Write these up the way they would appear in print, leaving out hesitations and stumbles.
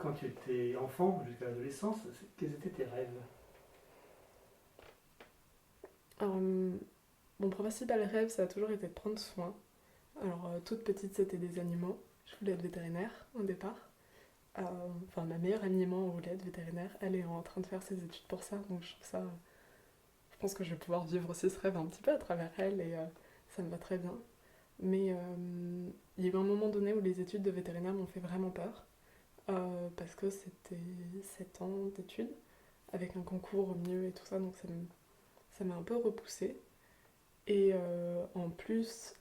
quand tu étais enfant, jusqu'à l'adolescence, quels étaient tes rêves? Alors, mon principal rêve, ça a toujours été de prendre soin. Alors, toute petite, c'était des animaux. Je voulais être vétérinaire au départ. Euh, Enfin, ma meilleure amie et moi, on voulait être vétérinaire. Elle est en train de faire ses études pour ça, donc je trouve ça. Je pense que je vais pouvoir vivre aussi ce rêve un petit peu à travers elle et ça me va très bien. Mais il y a eu un moment donné où les études de vétérinaire m'ont fait vraiment peur parce que c'était 7 ans d'études avec un concours au milieu et tout ça, donc ça m'a un peu repoussée. Et en plus,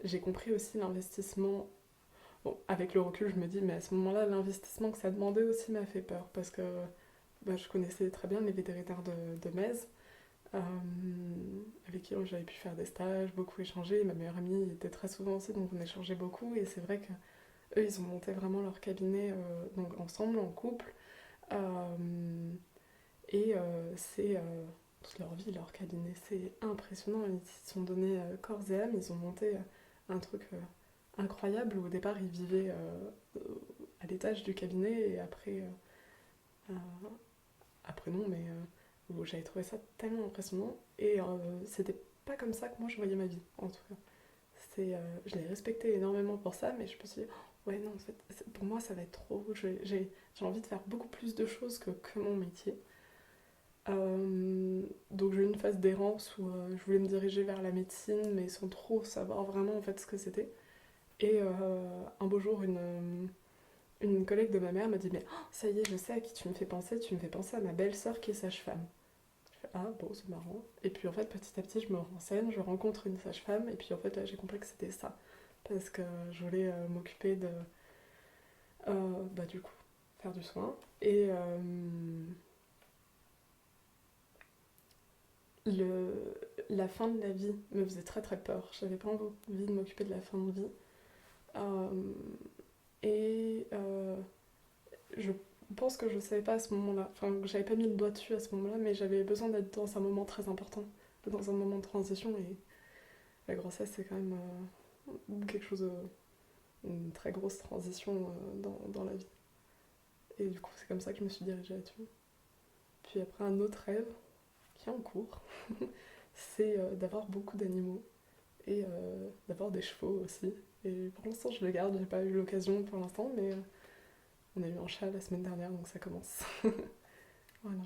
j'ai compris aussi l'investissement. Bon, avec le recul, je me dis, mais à ce moment-là, l'investissement que ça demandait aussi m'a fait peur parce que bah, je connaissais très bien les vétérinaires de Metz, euh, avec qui j'avais pu faire des stages, beaucoup échanger. Ma meilleure amie était très souvent aussi, donc on échangeait beaucoup. Et c'est vrai que eux, ils ont monté vraiment leur cabinet donc ensemble, en couple. Euh, et c'est toute leur vie, leur cabinet. C'est impressionnant. Ils se sont donnés corps et âme. Ils ont monté un truc incroyable où au départ, ils vivaient à l'étage du cabinet et euh, après non, mais où j'avais trouvé ça tellement impressionnant. Et c'était pas comme ça que moi je voyais ma vie, en tout cas. Je l'ai respecté énormément pour ça, mais je me suis dit, oh, ouais, non, en fait, pour moi, ça va être trop. J'ai envie de faire beaucoup plus de choses que mon métier. Donc j'ai eu une phase d'errance où je voulais me diriger vers la médecine, mais sans trop savoir vraiment en fait ce que c'était. Et un beau jour, une collègue de ma mère m'a dit, mais oh, ça y est, je sais à qui tu me fais penser à ma belle-sœur qui est sage-femme. Je fais, ah bon, c'est marrant. Et puis en fait, petit à petit, je me renseigne, je rencontre une sage-femme, et puis en fait, là, j'ai compris que c'était ça. Parce que je voulais m'occuper de, bah du coup, faire du soin. Et le, la fin de la vie me faisait très très peur. J'avais pas envie de m'occuper de la fin de vie. Euh, et je pense que je savais pas à ce moment-là, enfin, que j'avais pas mis le doigt dessus à ce moment-là, mais j'avais besoin d'être dans un moment très important, dans un moment de transition. Et la grossesse, c'est quand même quelque chose, une très grosse transition dans la vie. Et du coup, c'est comme ça que je me suis dirigée là-dessus. Puis après, un autre rêve qui est en cours, c'est d'avoir beaucoup d'animaux et d'avoir des chevaux aussi. Et pour l'instant, je le garde, j'ai pas eu l'occasion pour l'instant, mais on a eu un chat la semaine dernière, donc ça commence. Voilà.